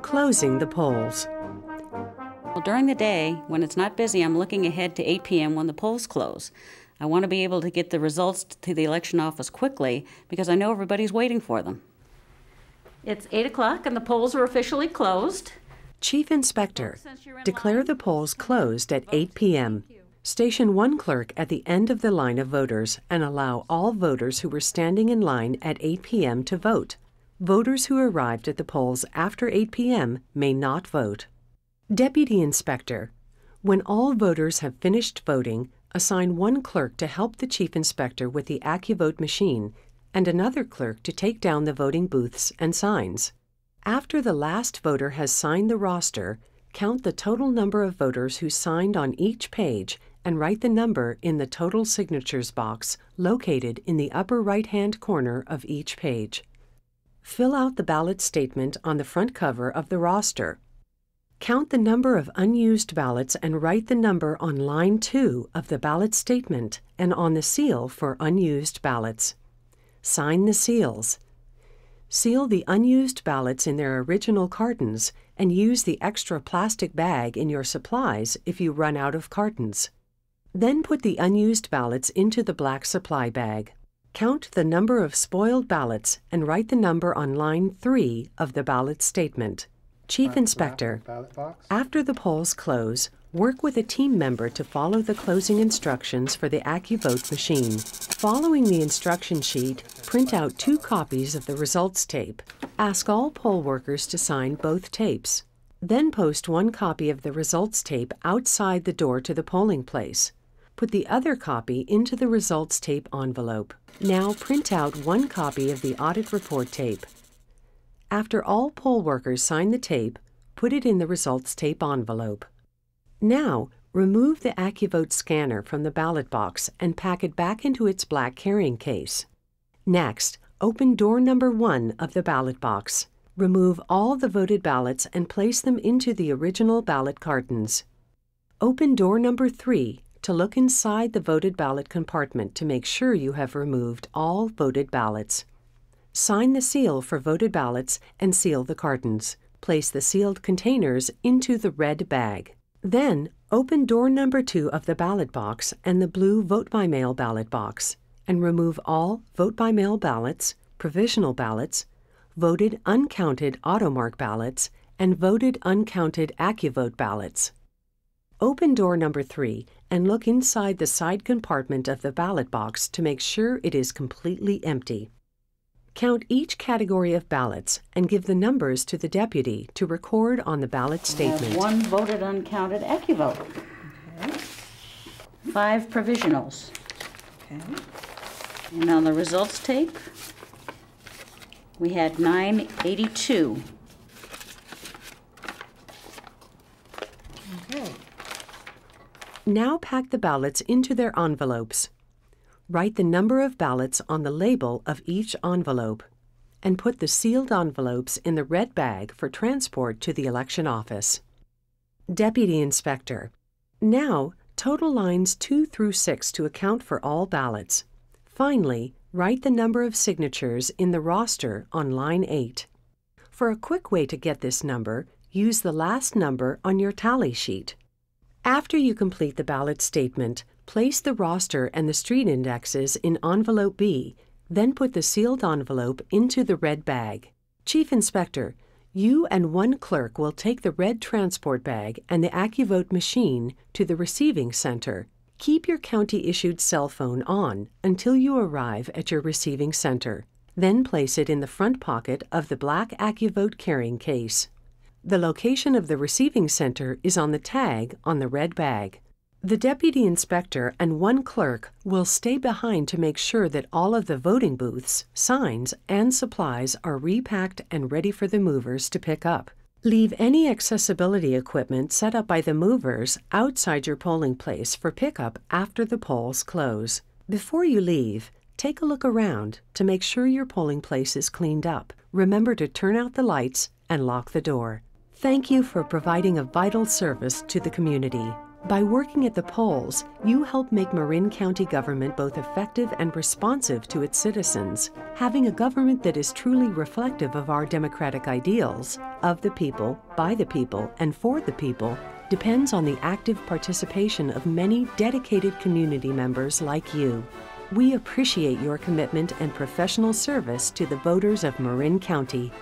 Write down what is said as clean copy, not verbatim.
Closing the polls. Well, during the day, when it's not busy, I'm looking ahead to 8 p.m. when the polls close. I want to be able to get the results to the election office quickly because I know everybody's waiting for them. It's 8 o'clock and the polls are officially closed. Chief Inspector, declare the polls closed at 8 p.m. Station one clerk at the end of the line of voters and allow all voters who were standing in line at 8 p.m. to vote. Voters who arrived at the polls after 8 p.m. may not vote. Deputy Inspector, when all voters have finished voting, assign one clerk to help the Chief Inspector with the AccuVote machine and another clerk to take down the voting booths and signs. After the last voter has signed the roster, count the total number of voters who signed on each page and write the number in the total signatures box located in the upper right-hand corner of each page. Fill out the ballot statement on the front cover of the roster. Count the number of unused ballots and write the number on line 2 of the ballot statement and on the seal for unused ballots. Sign the seals. Seal the unused ballots in their original cartons and use the extra plastic bag in your supplies if you run out of cartons. Then put the unused ballots into the black supply bag. Count the number of spoiled ballots and write the number on line 3 of the ballot statement. Chief Inspector, after the polls close, work with a team member to follow the closing instructions for the AccuVote machine. Following the instruction sheet, print out 2 copies of the results tape. Ask all poll workers to sign both tapes. Then post 1 copy of the results tape outside the door to the polling place. Put the other copy into the results tape envelope. Now print out 1 copy of the audit report tape. After all poll workers sign the tape, put it in the results tape envelope. Now, remove the AccuVote scanner from the ballot box and pack it back into its black carrying case. Next, open door number 1 of the ballot box. Remove all the voted ballots and place them into the original ballot cartons. Open door number 3 to look inside the voted ballot compartment to make sure you have removed all voted ballots. Sign the seal for voted ballots and seal the cartons. Place the sealed containers into the red bag. Then, open door number 2 of the ballot box and the blue Vote by Mail ballot box and remove all Vote by Mail ballots, provisional ballots, voted uncounted automark ballots, and voted uncounted AccuVote ballots. Open door number 3 and look inside the side compartment of the ballot box to make sure it is completely empty. Count each category of ballots and give the numbers to the deputy to record on the ballot statement. I have 1 voted uncounted AccuVote. Okay. 5 provisionals. Okay. And on the results tape, we had 982. Okay. Now pack the ballots into their envelopes. Write the number of ballots on the label of each envelope and put the sealed envelopes in the red bag for transport to the election office. Deputy Inspector, now total lines 2 through 6 to account for all ballots. Finally, write the number of signatures in the roster on line 8. For a quick way to get this number, use the last number on your tally sheet. After you complete the ballot statement, place the roster and the street indexes in envelope B, then put the sealed envelope into the red bag. Chief Inspector, you and 1 clerk will take the red transport bag and the AccuVote machine to the receiving center. Keep your county-issued cell phone on until you arrive at your receiving center. Then place it in the front pocket of the black AccuVote carrying case. The location of the receiving center is on the tag on the red bag. The Deputy Inspector and 1 clerk will stay behind to make sure that all of the voting booths, signs, and supplies are repacked and ready for the movers to pick up. Leave any accessibility equipment set up by the movers outside your polling place for pickup after the polls close. Before you leave, take a look around to make sure your polling place is cleaned up. Remember to turn out the lights and lock the door. Thank you for providing a vital service to the community. By working at the polls, you help make Marin County government both effective and responsive to its citizens. Having a government that is truly reflective of our democratic ideals, of the people, by the people, and for the people, depends on the active participation of many dedicated community members like you. We appreciate your commitment and professional service to the voters of Marin County.